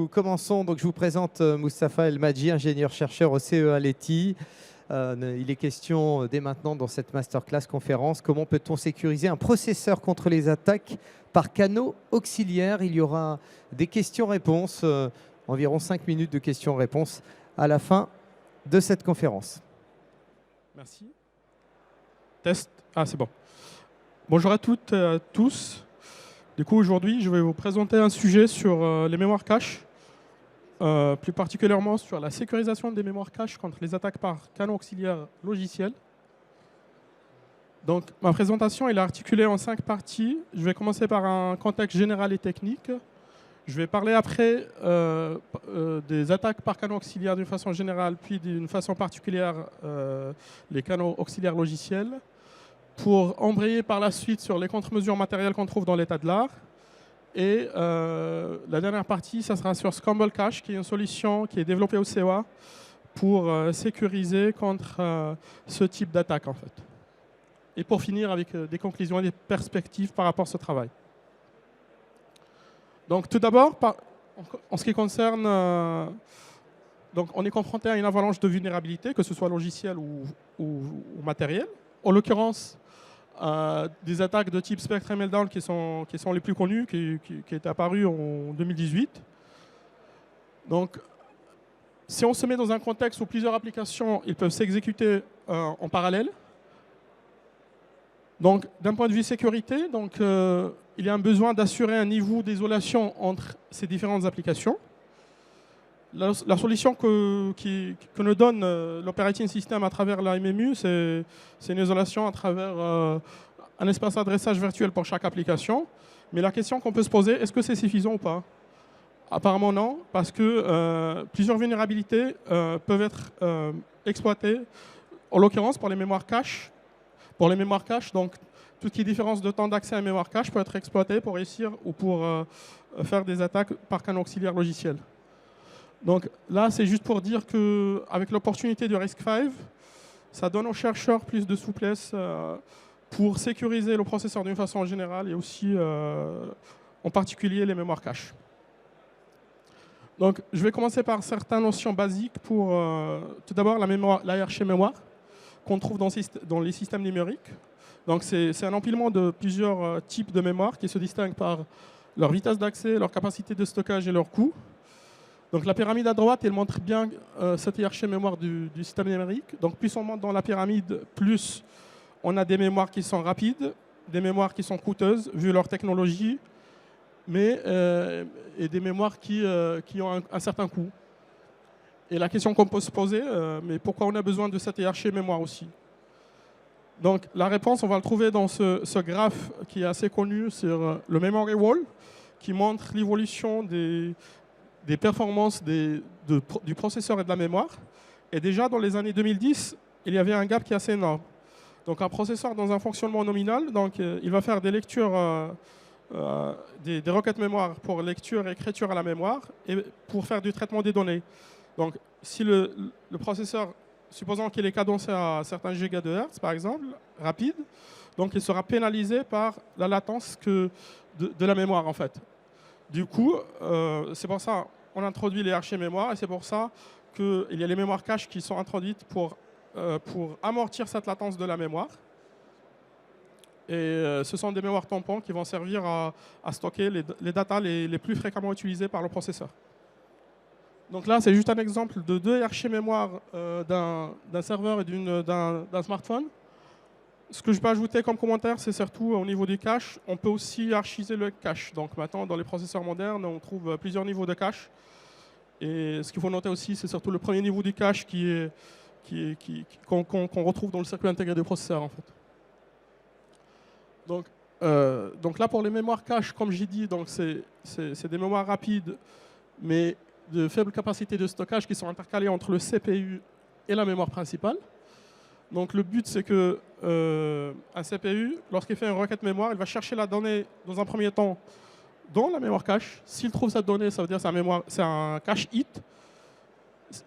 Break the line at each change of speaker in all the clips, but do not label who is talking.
nous commençons. Donc, je vous présente Moustapha El Madji, ingénieur-chercheur au CEA Leti. Il est question dès maintenant dans cette masterclass conférence comment peut-on sécuriser un processeur contre les attaques par canaux auxiliaires. Il y aura des questions-réponses, environ 5 minutes de questions-réponses à la fin de cette conférence.
Merci. Test. Ah, c'est bon. Bonjour à toutes et à tous. Du coup, aujourd'hui, je vais vous présenter un sujet sur les mémoires caches, plus particulièrement sur la sécurisation des mémoires caches contre les attaques par canaux auxiliaires logiciels. Donc, ma présentation est articulée en 5 parties. Je vais commencer par un contexte général et technique. Je vais parler après des attaques par canaux auxiliaires d'une façon générale, puis d'une façon particulière les canaux auxiliaires logiciels, pour embrayer par la suite sur les contre-mesures matérielles qu'on trouve dans l'état de l'art. Et la dernière partie, ça sera sur Scramble Cache, qui est une solution qui est développée au CEA pour sécuriser contre ce type d'attaque, en fait. Et pour finir avec des conclusions et des perspectives par rapport à ce travail. Donc tout d'abord, en ce qui concerne... donc on est confronté à une avalanche de vulnérabilités, que ce soit logiciel ou matériel. En l'occurrence, des attaques de type Spectre et Meltdown qui sont les plus connues, qui est apparu en 2018. Donc, si on se met dans un contexte où plusieurs applications ils peuvent s'exécuter en parallèle, donc d'un point de vue sécurité, donc, il y a un besoin d'assurer un niveau d'isolation entre ces différentes applications. La solution que nous donne l'operating system à travers la MMU, c'est une isolation à travers un espace d'adressage virtuel pour chaque application. Mais la question qu'on peut se poser, est-ce que c'est suffisant ou pas? Apparemment non, parce que plusieurs vulnérabilités peuvent être exploitées, en l'occurrence pour les mémoires caches. Pour les mémoires caches, donc tout ce qui est différence de temps d'accès à une mémoire cache peut être exploité pour réussir ou pour faire des attaques par canaux auxiliaires logiciels. Donc là, c'est juste pour dire qu'avec l'opportunité du RISC-V, ça donne aux chercheurs plus de souplesse pour sécuriser le processeur d'une façon générale et aussi en particulier les mémoires caches. Donc je vais commencer par certaines notions basiques pour tout d'abord la hiérarchie mémoire qu'on trouve dans les systèmes numériques. Donc c'est un empilement de plusieurs types de mémoire qui se distinguent par leur vitesse d'accès, leur capacité de stockage et leur coût. Donc la pyramide à droite, elle montre bien cette hiérarchie mémoire du système numérique. Donc plus on monte dans la pyramide, plus on a des mémoires qui sont rapides, des mémoires qui sont coûteuses vu leur technologie, mais et des mémoires qui ont un certain coût. Et la question qu'on peut se poser, mais pourquoi on a besoin de cette hiérarchie mémoire aussi? Donc la réponse, on va le trouver dans ce graphe qui est assez connu sur le memory wall, qui montre l'évolution des performances du processeur et de la mémoire. Et déjà, dans les années 2010, il y avait un gap qui est assez énorme. Donc un processeur dans un fonctionnement nominal, donc, il va faire des lectures, des requêtes mémoire pour lecture et écriture à la mémoire et pour faire du traitement des données. Donc si le processeur, supposons qu'il est cadencé à certains gigas de hertz, par exemple, rapide, donc il sera pénalisé par la latence de la mémoire, en fait. Du coup, c'est pour ça qu'on introduit les archives mémoire et c'est pour ça qu'il y a les mémoires caches qui sont introduites pour amortir cette latence de la mémoire. Et ce sont des mémoires tampons qui vont servir à stocker les datas les plus fréquemment utilisées par le processeur. Donc là, c'est juste un exemple de deux archives mémoire d'un serveur et d'un smartphone. Ce que je peux ajouter comme commentaire, c'est surtout au niveau du cache, on peut aussi archiver le cache. Donc maintenant, dans les processeurs modernes, on trouve plusieurs niveaux de cache. Et ce qu'il faut noter aussi, c'est surtout le premier niveau du cache qu'on retrouve dans le circuit intégré du processeur, en fait. Donc là, pour les mémoires cache, comme j'ai dit, c'est des mémoires rapides, mais de faible capacité de stockage qui sont intercalées entre le CPU et la mémoire principale. Donc le but, c'est que un CPU, lorsqu'il fait une requête mémoire, il va chercher la donnée dans un premier temps dans la mémoire cache. S'il trouve cette donnée, ça veut dire que c'est un cache hit.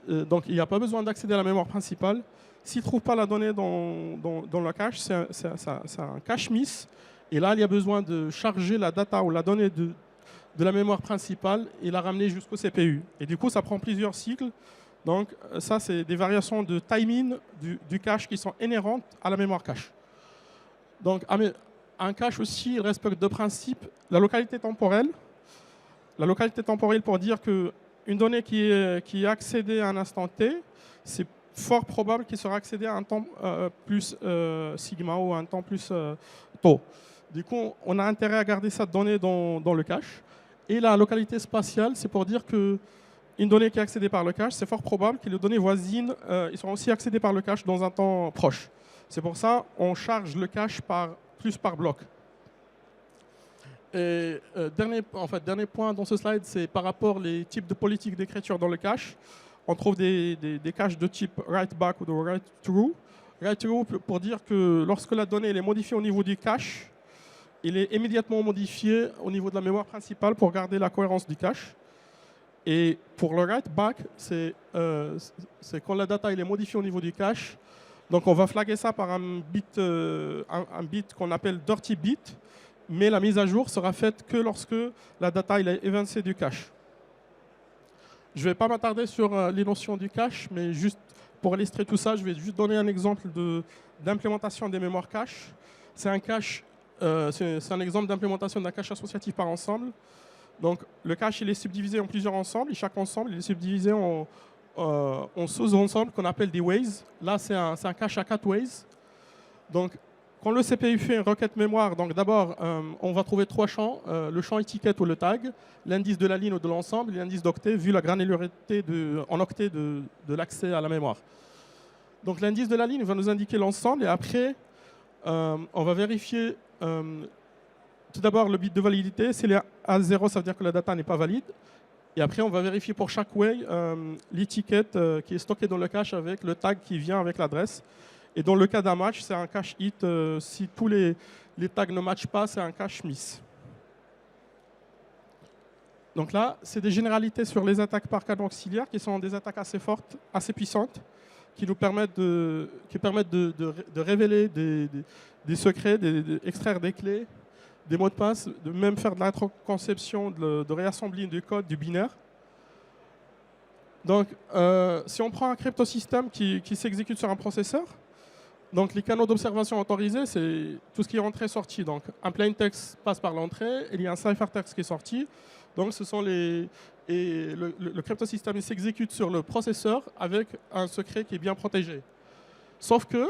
Donc il n'y a pas besoin d'accéder à la mémoire principale. S'il ne trouve pas la donnée dans la cache, c'est un cache miss. Et là, il y a besoin de charger la data ou la donnée de la mémoire principale et la ramener jusqu'au CPU. Et du coup, ça prend plusieurs cycles. Donc ça, c'est des variations de timing du cache qui sont inhérentes à la mémoire cache. Donc un cache aussi, il respecte deux principes. La localité temporelle. La localité temporelle pour dire qu'une donnée qui est accédée à un instant T, c'est fort probable qu'il sera accédé à un temps plus sigma ou à un temps plus tau. Du coup, on a intérêt à garder cette donnée dans le cache. Et la localité spatiale, c'est pour dire qu'une donnée qui est accédée par le cache, c'est fort probable que les données voisines ils seront aussi accédées par le cache dans un temps proche. C'est pour ça qu'on charge le cache plus par bloc. Et dernier point dans ce slide, c'est par rapport aux types de politiques d'écriture dans le cache. On trouve des caches de type write back ou de write through. Write through pour dire que lorsque la donnée est modifiée au niveau du cache, il est immédiatement modifié au niveau de la mémoire principale pour garder la cohérence du cache. Et pour le write back, c'est quand la data est modifiée au niveau du cache. Donc on va flaguer ça par un bit qu'on appelle dirty bit, mais la mise à jour sera faite que lorsque la data est évincée du cache. Je ne vais pas m'attarder sur les notions du cache, mais juste pour illustrer tout ça, je vais juste donner un exemple d'implémentation des mémoires cache. C'est un exemple d'implémentation d'un cache associatif par ensemble. Donc le cache il est subdivisé en plusieurs ensembles, et chaque ensemble il est subdivisé en sous-ensembles qu'on appelle des ways. Là c'est un cache à 4 ways. Donc quand le CPU fait une requête mémoire, donc d'abord on va trouver trois champs, le champ étiquette ou le tag, l'indice de la ligne ou de l'ensemble et l'indice d'octet vu la granularité en octet de l'accès à la mémoire. Donc l'indice de la ligne va nous indiquer l'ensemble et après on va vérifier tout d'abord le bit de validité. S'il est à 0, ça veut dire que la data n'est pas valide. Et après on va vérifier pour chaque way l'étiquette qui est stockée dans le cache avec le tag qui vient avec l'adresse. Et dans le cas d'un match, c'est un cache hit. Si tous les tags ne matchent pas, c'est un cache miss. Donc là, c'est des généralités sur les attaques par canon auxiliaire qui sont des attaques assez fortes, assez puissantes, qui nous permettent de révéler des secrets, d'extraire des clés, des mots de passe, de même faire de la rétroconception, de réassembler du code, du binaire. Donc, si on prend un cryptosystème qui s'exécute sur un processeur, donc les canaux d'observation autorisés, c'est tout ce qui est entrée-sortie. Donc un plaintext passe par l'entrée, il y a un ciphertext qui est sorti. Donc ce sont le cryptosystème s'exécute sur le processeur avec un secret qui est bien protégé. Sauf que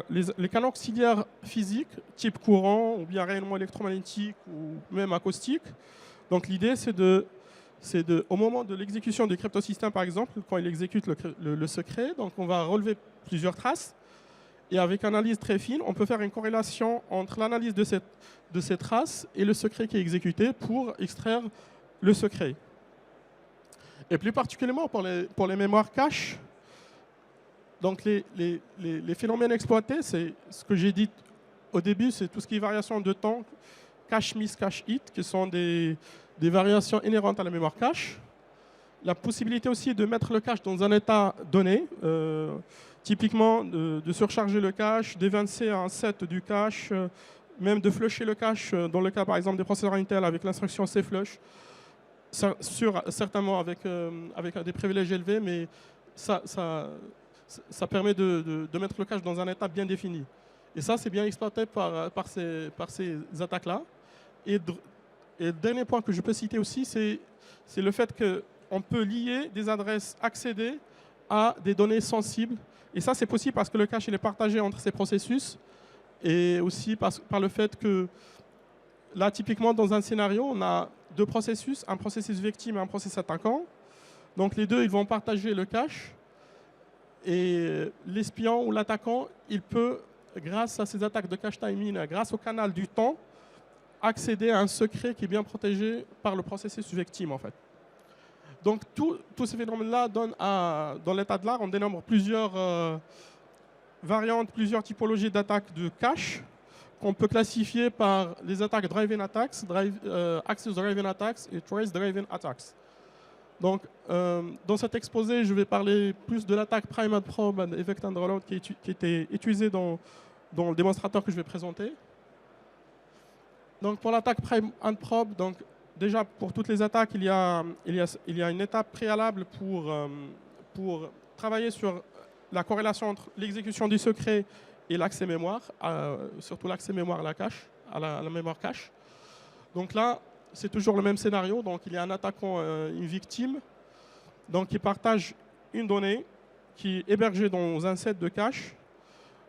les canaux auxiliaires physiques, type courant ou bien rayonnement électromagnétique ou même acoustique, donc l'idée c'est au moment de l'exécution du cryptosystème par exemple, quand il exécute le secret, donc on va relever plusieurs traces. Et avec analyse très fine, on peut faire une corrélation entre l'analyse de ces traces et le secret qui est exécuté pour extraire le secret. Et plus particulièrement pour les mémoires cache, donc les phénomènes exploités, c'est ce que j'ai dit au début, c'est tout ce qui est variation de temps, cache miss, cache hit, qui sont des variations inhérentes à la mémoire cache. La possibilité aussi de mettre le cache dans un état donné, typiquement de surcharger le cache, d'évincer un set du cache, même de flusher le cache dans le cas par exemple des processeurs Intel avec l'instruction cflush, certainement avec des privilèges élevés, mais ça permet de mettre le cache dans un état bien défini. Et ça c'est bien exploité par ces attaques-là. Et le dernier point que je peux citer aussi, c'est le fait qu'on peut lier des adresses accédées à des données sensibles. Et ça, c'est possible parce que le cache il est partagé entre ces processus et aussi par le fait que là, typiquement, dans un scénario, on a deux processus, un processus victime et un processus attaquant. Donc les deux, ils vont partager le cache et l'espion ou l'attaquant, il peut, grâce à ces attaques de cache timing, grâce au canal du temps, accéder à un secret qui est bien protégé par le processus victime en fait. Donc tous ces phénomènes-là donnent dans l'état de l'art, on dénombre plusieurs variantes, plusieurs typologies d'attaques de cache qu'on peut classifier par les attaques driven attacks, access driven attacks et trace driven attacks. Donc dans cet exposé, je vais parler plus de l'attaque prime and probe and effect and reload qui était utilisée dans le démonstrateur que je vais présenter. Donc pour l'attaque prime and probe, donc déjà, pour toutes les attaques, il y a une étape préalable pour travailler sur la corrélation entre l'exécution du secret et l'accès mémoire, surtout l'accès mémoire à la cache, à la mémoire cache. Donc là, c'est toujours le même scénario. Donc il y a un attaquant, une victime, donc qui partage une donnée qui est hébergée dans un set de cache.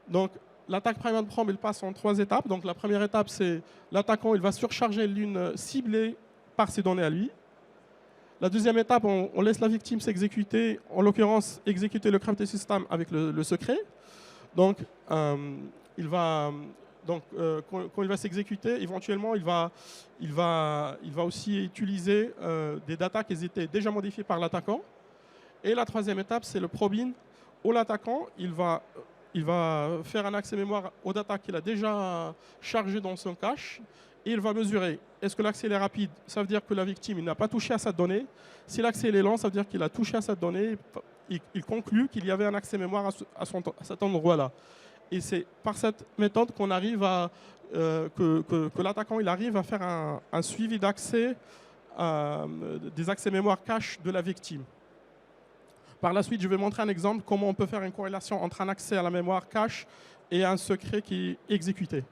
Donc l'attaque prime and probe, elle passe en 3 étapes. Donc la première étape, c'est l'attaquant, il va surcharger l'une ciblée par ses données à lui. La deuxième étape, on laisse la victime s'exécuter, en l'occurrence exécuter le crypté system avec le secret. Donc, quand il va s'exécuter, éventuellement, il va aussi utiliser des datas qui étaient déjà modifiées par l'attaquant. Et la troisième étape, c'est le probing où l'attaquant, il va faire un accès mémoire aux datas qu'il a déjà chargées dans son cache. Et il va mesurer, est-ce que l'accès est rapide? Ça veut dire que la victime n'a pas touché à cette donnée. Si l'accès est lent, ça veut dire qu'il a touché à cette donnée. Il conclut qu'il y avait un accès mémoire à cet endroit-là. Et c'est par cette méthode qu'on arrive que l'attaquant arrive à faire un suivi d'accès des accès mémoire cache de la victime. Par la suite, je vais montrer un exemple comment on peut faire une corrélation entre un accès à la mémoire cache et un secret qui est exécuté.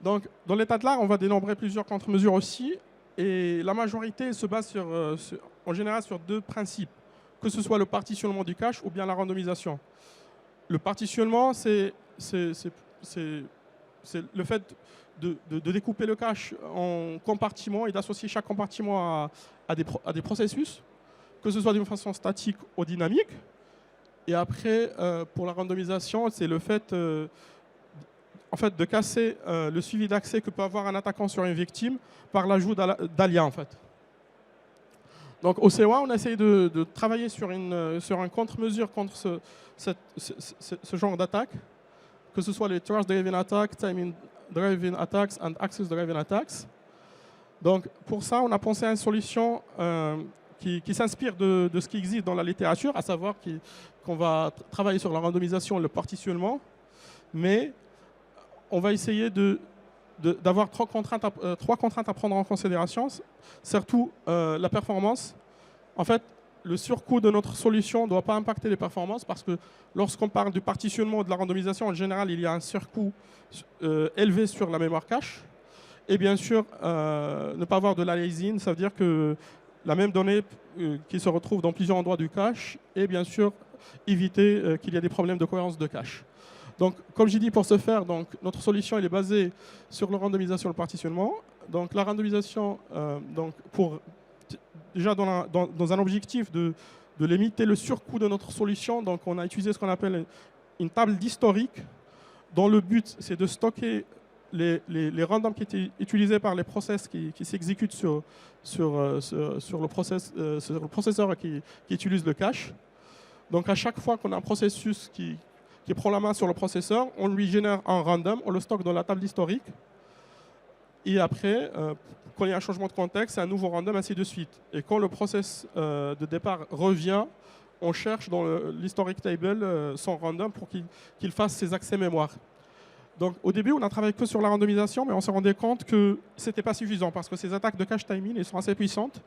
Donc, dans l'état de l'art, on va dénombrer plusieurs contre-mesures aussi. Et la majorité se base en général sur 2 principes, que ce soit le partitionnement du cache ou bien la randomisation. Le partitionnement, c'est le fait de découper le cache en compartiments et d'associer chaque compartiment à des processus, que ce soit d'une façon statique ou dynamique. Et après, pour la randomisation, c'est le fait de casser le suivi d'accès que peut avoir un attaquant sur une victime par l'ajout d'alias en fait. Donc au COA, on essaye de travailler sur un contre-mesure contre ce genre d'attaque, que ce soit les trust-driven attacks, time-driven attacks and access-driven attacks. Donc pour ça, on a pensé à une solution qui s'inspire de ce qui existe dans la littérature, à savoir qu'on va travailler sur la randomisation et le partitionnement, mais on va essayer d'avoir 3 contraintes à prendre en considération, surtout la performance. En fait, le surcoût de notre solution ne doit pas impacter les performances parce que lorsqu'on parle du partitionnement ou de la randomisation, en général, il y a un surcoût élevé sur la mémoire cache. Et bien sûr, ne pas avoir de l'aliasing, ça veut dire que la même donnée qui se retrouve dans plusieurs endroits du cache et bien sûr éviter qu'il y ait des problèmes de cohérence de cache. Donc, comme j'ai dit, pour ce faire, donc, notre solution elle est basée sur la randomisation et le partitionnement. Donc, la randomisation, déjà dans un objectif de limiter le surcoût de notre solution, donc, on a utilisé ce qu'on appelle une table d'historique, dont le but, c'est de stocker les randoms qui étaient utilisés par les process qui s'exécutent sur le processeur qui utilise le cache. Donc, à chaque fois qu'on a un processus qui prend la main sur le processeur, on lui génère un random, on le stocke dans la table d'historique. Et après, quand il y a un changement de contexte, c'est un nouveau random, ainsi de suite. Et quand le process de départ revient, on cherche dans l'historic table son random pour qu'il fasse ses accès mémoire. Donc au début, on a travaillé que sur la randomisation, mais on s'est rendu compte que ce n'était pas suffisant parce que ces attaques de cache timing elles sont assez puissantes.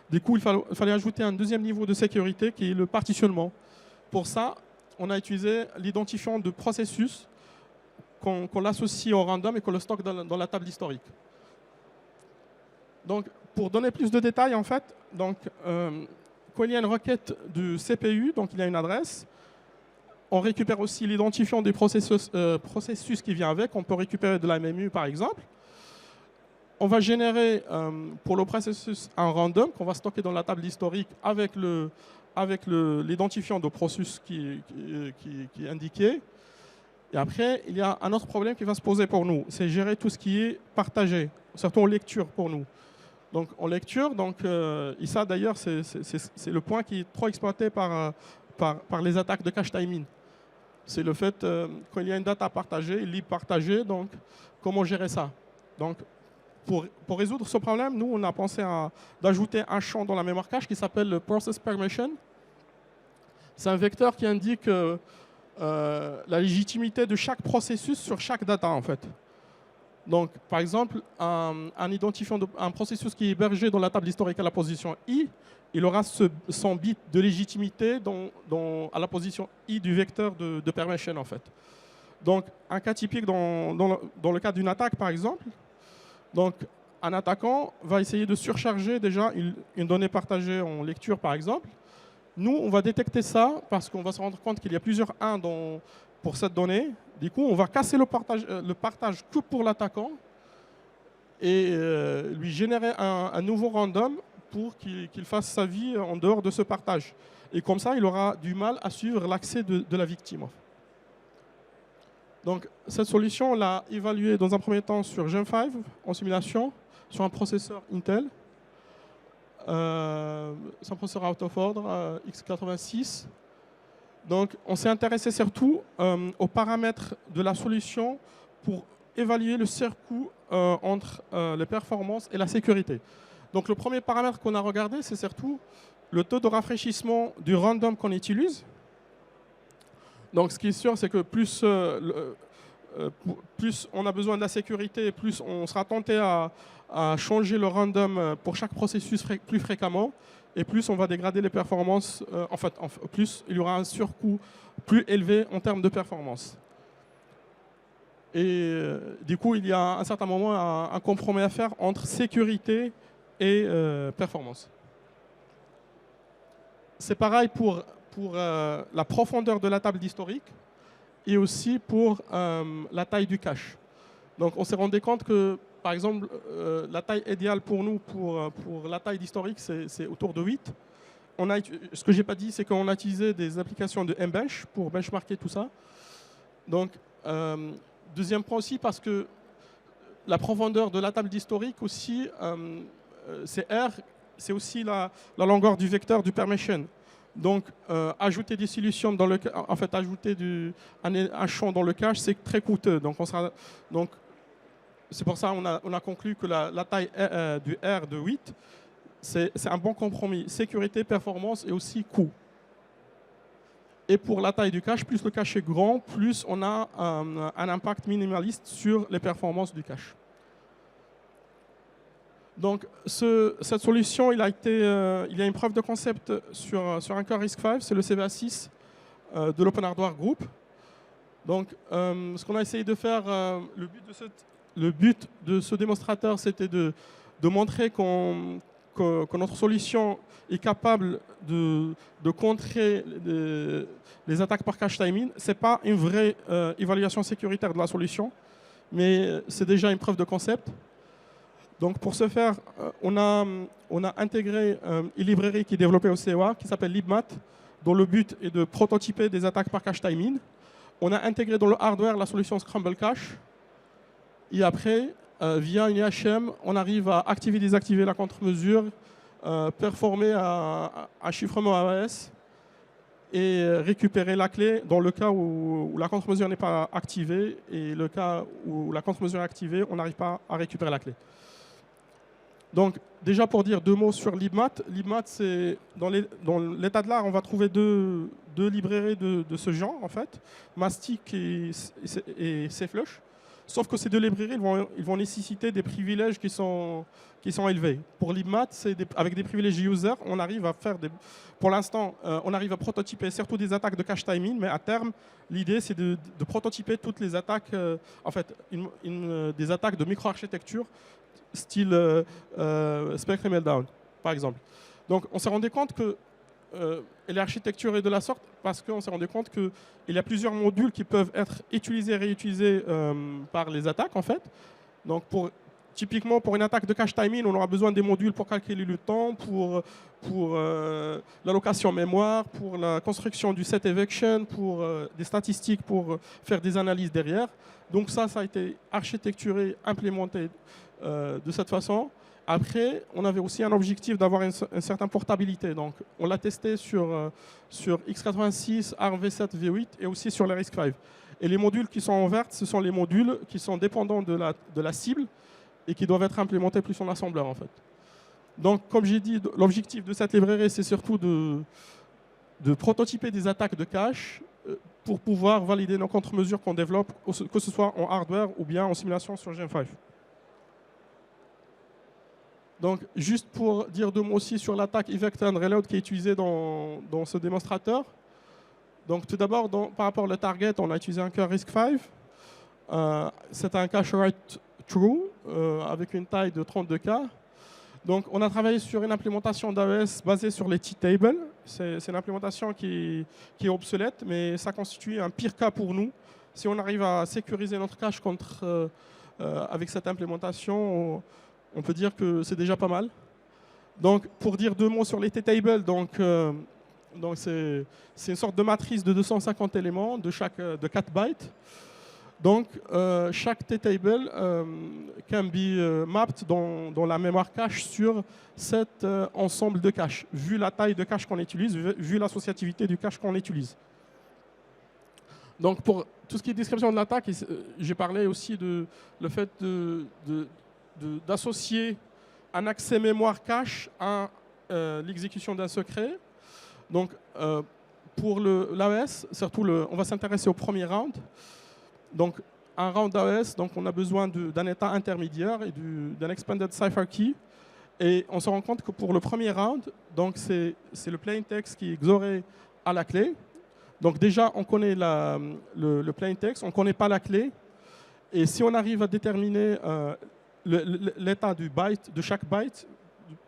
Du coup, il fallait ajouter un deuxième niveau de sécurité qui est le partitionnement. Pour ça, on a utilisé l'identifiant de processus qu'on l'associe au random et qu'on le stocke dans la table historique. Donc, pour donner plus de détails, en fait, donc, quand il y a une requête du CPU, donc il y a une adresse, on récupère aussi l'identifiant du processus qui vient avec. On peut récupérer de la MMU, par exemple. On va générer pour le processus un random qu'on va stocker dans la table historique avec l'identifiant de processus qui est indiqué. Et après, il y a un autre problème qui va se poser pour nous, c'est gérer tout ce qui est partagé, surtout en lecture pour nous. Donc en lecture, et ça d'ailleurs, c'est le point qui est trop exploité par les attaques de cache timing. C'est le fait, quand il y a une data partagée, une libre partagée, donc comment gérer ça? Donc pour résoudre ce problème, nous, on a pensé d'ajouter un champ dans la mémoire cache qui s'appelle le process permission. C'est un vecteur qui indique la légitimité de chaque processus sur chaque data, en fait. Donc, par exemple, un identifiant, un processus qui est hébergé dans la table historique à la position I, il aura son bit de légitimité à la position I du vecteur de permission, en fait. Donc, un cas typique dans le cas d'une attaque, par exemple, donc, un attaquant va essayer de surcharger déjà une donnée partagée en lecture, par exemple. Nous, on va détecter ça parce qu'on va se rendre compte qu'il y a plusieurs 1 pour cette donnée. Du coup, on va casser le partage que pour l'attaquant et lui générer un nouveau random pour qu'il fasse sa vie en dehors de ce partage. Et comme ça, il aura du mal à suivre l'accès de la victime. Donc, cette solution, on l'a évaluée dans un premier temps sur Gen5 en simulation, sur un processeur Intel. C'est un processeur out of order, x86. Donc, on s'est intéressé surtout aux paramètres de la solution pour évaluer le surcoût entre les performances et la sécurité. Donc, le premier paramètre qu'on a regardé, c'est surtout le taux de rafraîchissement du random qu'on utilise. Donc, ce qui est sûr, c'est que plus on a besoin de la sécurité, plus on sera tenté à changer le random pour chaque processus plus fréquemment, et plus on va dégrader les performances, plus il y aura un surcoût plus élevé en termes de performance. Et du coup, il y a à un certain moment un compromis à faire entre sécurité et performance. C'est pareil pour la profondeur de la table d'historique et aussi pour la taille du cache. Donc on s'est rendu compte que, par exemple, la taille idéale pour nous, pour la taille d'historique, c'est autour de 8. Ce que je n'ai pas dit, c'est qu'on a utilisé des applications de mbench pour benchmarker tout ça. Donc, deuxième point aussi, parce que la profondeur de la table d'historique aussi, c'est R, c'est aussi la longueur du vecteur du permission. Donc, ajouter des solutions dans le, en fait, ajouter un champ dans le cache, c'est très coûteux. Donc, c'est pour ça qu'on a conclu que la taille du R de 8, c'est un bon compromis. Sécurité, performance et aussi coût. Et pour la taille du cache, plus le cache est grand, plus on a un impact minimaliste sur les performances du cache. Donc, cette solution, il y a une preuve de concept sur un core RISC-V, c'est le CVA6 de l'Open Hardware Group. Donc, ce qu'on a essayé de faire, le but de ce démonstrateur, c'était de montrer que notre solution est capable de contrer les attaques par cache timing. Ce n'est pas une vraie évaluation sécuritaire de la solution, mais c'est déjà une preuve de concept. Donc pour ce faire, on a intégré une librairie qui est développée au CEA, qui s'appelle libmat, dont le but est de prototyper des attaques par cache timing. On a intégré dans le hardware la solution Scramble Cache. Et après, via une IHM, on arrive à activer et désactiver la contre-mesure, performer un chiffrement AES et récupérer la clé dans le cas où la contre-mesure n'est pas activée, et le cas où la contre-mesure est activée, on n'arrive pas à récupérer la clé. Donc, déjà pour dire 2 mots sur libmat. Libmat, c'est dans l'état de l'art, on va trouver deux librairies de ce genre, en fait, Mastic et CFlush. Sauf que ces 2 librairies, ils vont nécessiter des privilèges qui sont élevés. Pour libmat, avec des privilèges user, on arrive à faire pour l'instant, on arrive à prototyper surtout des attaques de cache timing, mais à terme, l'idée c'est de prototyper toutes les attaques, en fait, des attaques de microarchitecture style Spectre Meltdown, par exemple. Donc, on s'est rendu compte que l'architecture est de la sorte parce qu'on s'est rendu compte qu'il y a plusieurs modules qui peuvent être utilisés et réutilisés par les attaques, en fait. Donc, typiquement, pour une attaque de cache timing, on aura besoin des modules pour calculer le temps, pour l'allocation mémoire, pour la construction du set evasion, pour des statistiques, pour faire des analyses derrière. Donc ça a été architecturé, implémenté de cette façon. Après, on avait aussi un objectif d'avoir une certaine portabilité. Donc, on l'a testé sur x86, ARMv7, V8 et aussi sur les RISC-V. Et les modules qui sont en vert, ce sont les modules qui sont dépendants de la cible et qui doivent être implémentés plus en assembleur, en fait. Donc, comme j'ai dit, l'objectif de cette librairie, c'est surtout de prototyper des attaques de cache pour pouvoir valider nos contre-mesures qu'on développe, que ce soit en hardware ou bien en simulation sur Gen5. Donc, juste pour dire deux mots aussi sur l'attaque Evect and Reload qui est utilisée dans ce démonstrateur. Donc, tout d'abord, par rapport au target, on a utilisé un cœur RISC-V. C'est un cache write true avec une taille de 32K. Donc, on a travaillé sur une implémentation d'AES basée sur les T-tables. C'est une implémentation qui est obsolète, mais ça constitue un pire cas pour nous. Si on arrive à sécuriser notre cache avec cette implémentation, on peut dire que c'est déjà pas mal. Donc, pour dire deux mots sur les T-tables, c'est une sorte de matrice de 250 éléments de 4 bytes. Donc, chaque T-table can be mapped dans la mémoire cache sur cet ensemble de caches, vu la taille de cache qu'on utilise, vu l'associativité du cache qu'on utilise. Donc, pour tout ce qui est description de l'attaque, j'ai parlé aussi de le fait d'associer un accès mémoire cache à l'exécution d'un secret. Donc, pour l'AES, surtout, on va s'intéresser au premier round. Donc, un round AES, donc on a besoin d'un état intermédiaire et d'un expanded cipher key. Et on se rend compte que pour le premier round, donc c'est le plain text qui est XORé à la clé. Donc déjà, on connaît le plain text, on ne connaît pas la clé. Et si on arrive à déterminer l'état de chaque byte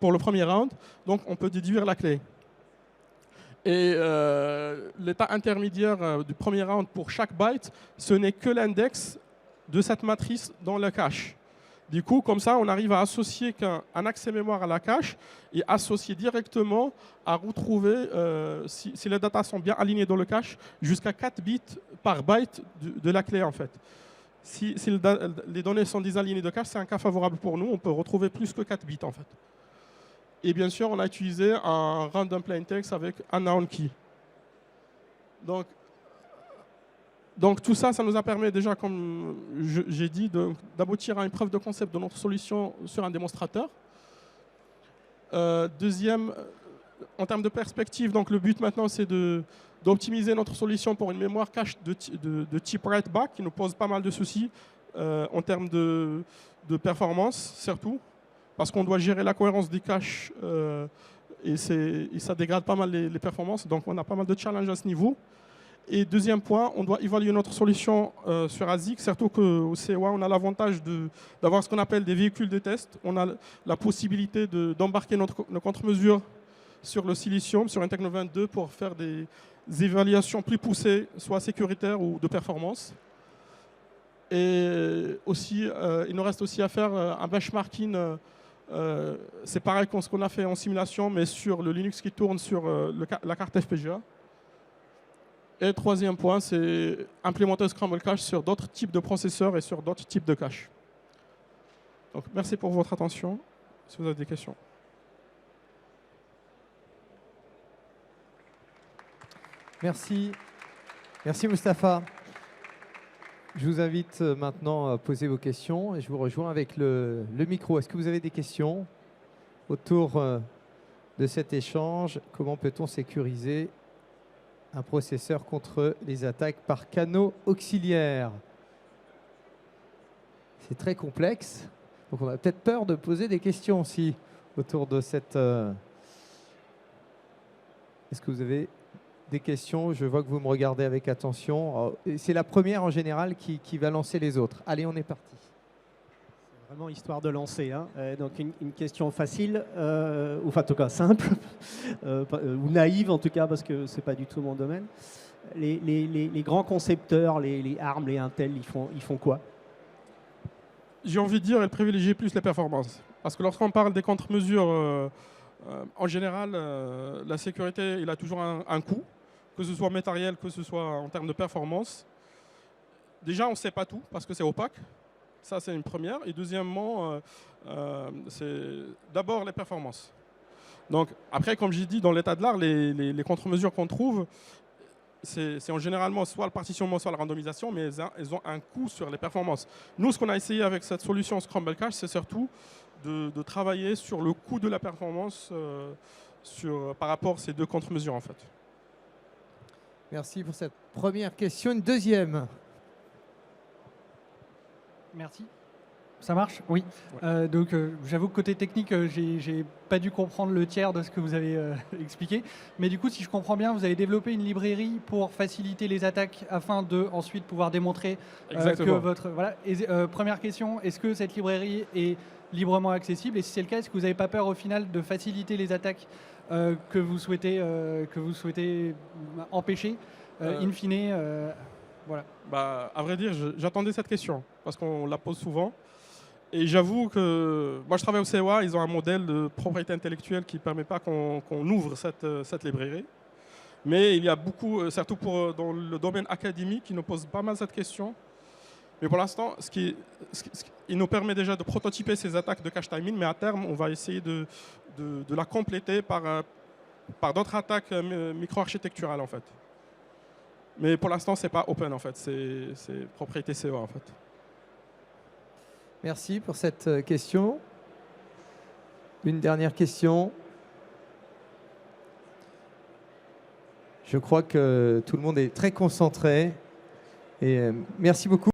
pour le premier round, donc on peut déduire la clé. Et l'état intermédiaire du premier round pour chaque byte, ce n'est que l'index de cette matrice dans le cache. Du coup, comme ça, on arrive à associer un accès mémoire à la cache et associer directement à retrouver, si les datas sont bien alignées dans le cache, jusqu'à 4 bits par byte de la clé en fait. Si les données sont désalignées de cache, c'est un cas favorable pour nous, on peut retrouver plus que 4 bits en fait. Et bien sûr, on a utilisé un random plain text avec un noun key. Donc tout ça, ça nous a permis déjà, comme j'ai dit, d'aboutir à une preuve de concept de notre solution sur un démonstrateur. Deuxième, en termes de perspective, donc le but maintenant, c'est d'optimiser notre solution pour une mémoire cache de type write-back qui nous pose pas mal de soucis en termes de performance, surtout. Parce qu'on doit gérer la cohérence des caches et ça dégrade pas mal les performances. Donc, on a pas mal de challenges à ce niveau. Et deuxième point, on doit évaluer notre solution sur ASIC, surtout qu'au CEA, on a l'avantage d'avoir ce qu'on appelle des véhicules de test. On a la possibilité d'embarquer nos contre-mesures sur le silicium, sur un Techno 22, pour faire des évaluations plus poussées, soit sécuritaires ou de performance. Et aussi, il nous reste aussi à faire un benchmarking. C'est pareil que ce qu'on a fait en simulation, mais sur le Linux qui tourne sur la carte FPGA. Et troisième point, c'est implémenter Scramble Cache sur d'autres types de processeurs et sur d'autres types de caches. Donc, merci pour votre attention. Si vous avez des questions.
Merci. Merci Mustapha. Je vous invite maintenant à poser vos questions et je vous rejoins avec le micro. Est-ce que vous avez des questions autour de cet échange? Comment peut-on sécuriser un processeur contre les attaques par canaux auxiliaires? C'est très complexe. Donc on a peut-être peur de poser des questions aussi autour de cette... Est-ce que vous avez des questions? Je vois que vous me regardez avec attention. C'est la première en général qui va lancer les autres. Allez, on est parti.
C'est vraiment histoire de lancer. Hein. Donc une question facile, ou enfin en tout cas simple, ou naïve en tout cas, parce que ce n'est pas du tout mon domaine. Les grands concepteurs, les ARM, les Intel, ils font quoi?
J'ai envie de dire, elles privilégient plus les performances. Parce que lorsqu'on parle des contre-mesures, en général, la sécurité, il a toujours un coût, que ce soit matériel, que ce soit en termes de performance. Déjà, on ne sait pas tout, parce que c'est opaque. Ça, c'est une première. Et deuxièmement, c'est d'abord les performances. Donc, après, comme j'ai dit, dans l'état de l'art, les contre-mesures qu'on trouve, c'est en généralement soit le partitionnement, soit la randomisation, mais elles ont un coût sur les performances. Nous, ce qu'on a essayé avec cette solution Scramble Cache, c'est surtout de travailler sur le coût de la performance par rapport à ces deux contre-mesures, en fait.
Merci pour cette première question. Une deuxième.
Merci. Ça marche? Oui. Donc, j'avoue que côté technique, j'ai pas dû comprendre le tiers de ce que vous avez expliqué. Mais du coup, si je comprends bien, vous avez développé une librairie pour faciliter les attaques afin de ensuite pouvoir démontrer que
Exactement.
votre... Voilà. Et, première question, est-ce que cette librairie est librement accessible? Et si c'est le cas, est-ce que vous n'avez pas peur au final de faciliter les attaques que vous souhaitez empêcher in fine voilà.
Bah, à vrai dire, j'attendais cette question parce qu'on la pose souvent. Et j'avoue que moi, je travaille au CEA, ils ont un modèle de propriété intellectuelle qui ne permet pas qu'on ouvre cette librairie. Mais il y a beaucoup, surtout dans le domaine académique, qui nous pose pas mal cette question. Mais pour l'instant, il nous permet déjà de prototyper ces attaques de cache timing, mais à terme, on va essayer de la compléter par d'autres attaques micro-architecturales en fait. Mais pour l'instant, c'est pas open en fait, c'est propriété CEA en fait.
Merci pour cette question. Une dernière question. Je crois que tout le monde est très concentré. Et merci beaucoup.